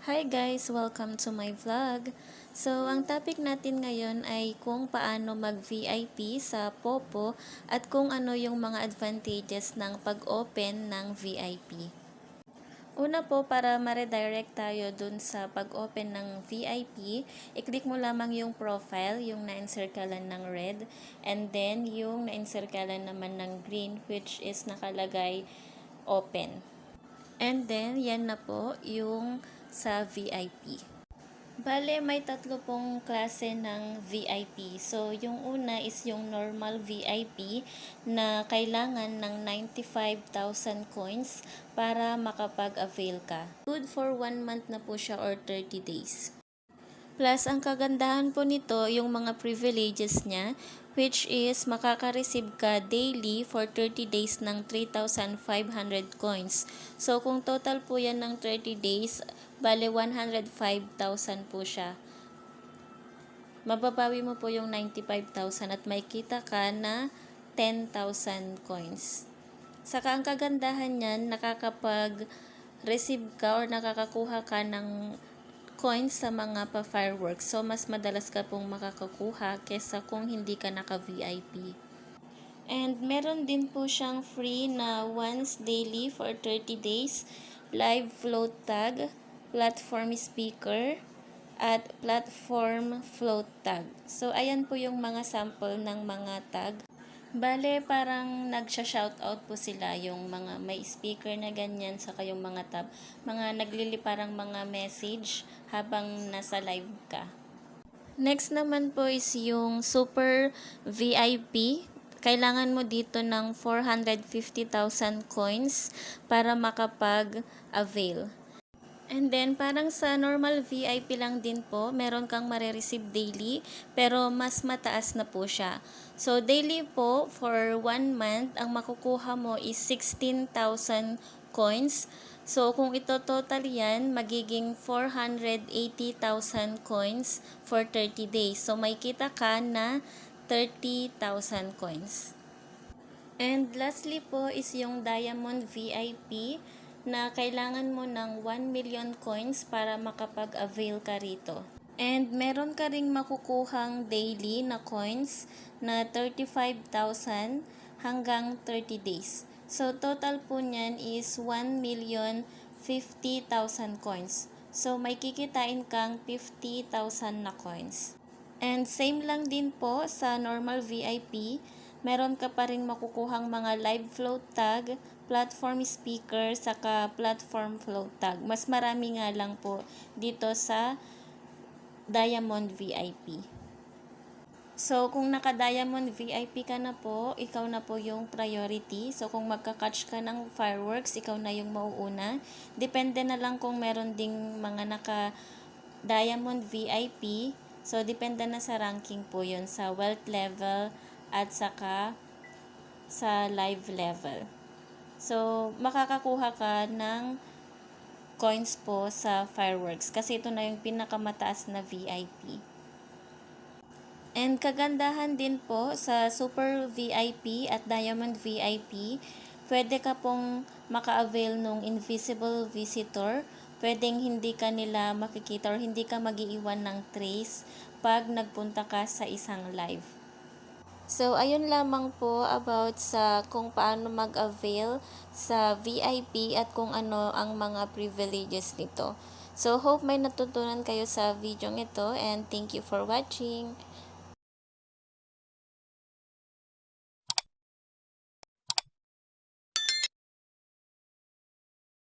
Hi guys! Welcome to my vlog. So, ang topic natin ngayon ay kung paano mag-VIP sa Popo at kung ano yung mga advantages ng pag-open ng VIP. Una po, para ma-redirect tayo dun sa pag-open ng VIP, i-click mo lamang yung profile, yung na-encirclean ng red, and then yung na-encirclean naman ng green, which is nakalagay open. And then, yan na po yung sa VIP. Bale, may tatlo pong klase ng VIP. So, yung una is yung normal VIP na kailangan ng 95,000 coins para makapag-avail ka. Good for 1 month na po siya or 30 days. Plus, ang kagandahan po nito, yung mga privileges niya, which is makaka-receive ka daily for 30 days ng 3,500 coins. So, kung total po yan ng 30 days, bale 105,000 po siya. Mababawi mo po yung 95,000 at may kita ka na 10,000 coins. Saka ang kagandahan niyan, nakakapag-receive ka or nakakakuha ka ng coins sa mga pa-fireworks. So, mas madalas ka pong makakakuha kesa kung hindi ka naka-VIP. And meron din po siyang free na once daily for 30 days, live float tag, platform speaker, at platform float tag. So, ayan po yung mga sample ng mga tag. Bale, parang nagsha-shoutout po sila yung mga may speaker na ganyan, saka yung mga tab, mga nagliliparang mga message habang nasa live ka. Next naman po is yung Super VIP. Kailangan mo dito ng 450,000 coins para makapag-avail. And then, parang sa normal VIP lang din po, meron kang marireceive daily, pero mas mataas na po siya. So, daily po, for 1 month, ang makukuha mo is 16,000 coins. So, kung ito total yan, magiging 480,000 coins for 30 days. So, may kita ka na 30,000 coins. And lastly po is yung Diamond VIP na kailangan mo ng 1 million coins para makapag-avail ka rito. And meron ka ring makukuhang daily na coins na 35,000 hanggang 30 days. So, total po niyan is 1,050,000 coins. So, may kikitain kang 50,000 na coins. And same lang din po sa normal VIP, meron ka pa rin makukuhang mga live float tag, platform speaker, saka platform float tag. Mas marami nga lang po dito sa Diamond VIP. So, kung naka-Diamond VIP ka na po, ikaw na po yung priority. So, kung magka-catch ka ng fireworks, ikaw na yung mauuna. Depende na lang kung meron ding mga naka-Diamond VIP. So, depende na sa ranking po yun, sa wealth level at saka sa live level. So, makakakuha ka ng coins po sa fireworks kasi ito na yung pinakamataas na VIP. And kagandahan din po sa Super VIP at Diamond VIP, pwede ka pong maka-avail ng invisible visitor. Pwedeng hindi ka nila makikita or hindi ka mag-iiwan ng trace pag nagpunta ka sa isang live. So, ayun lamang po about sa kung paano mag-avail sa VIP at kung ano ang mga privileges nito. So, hope may natutunan kayo sa video ito and thank you for watching.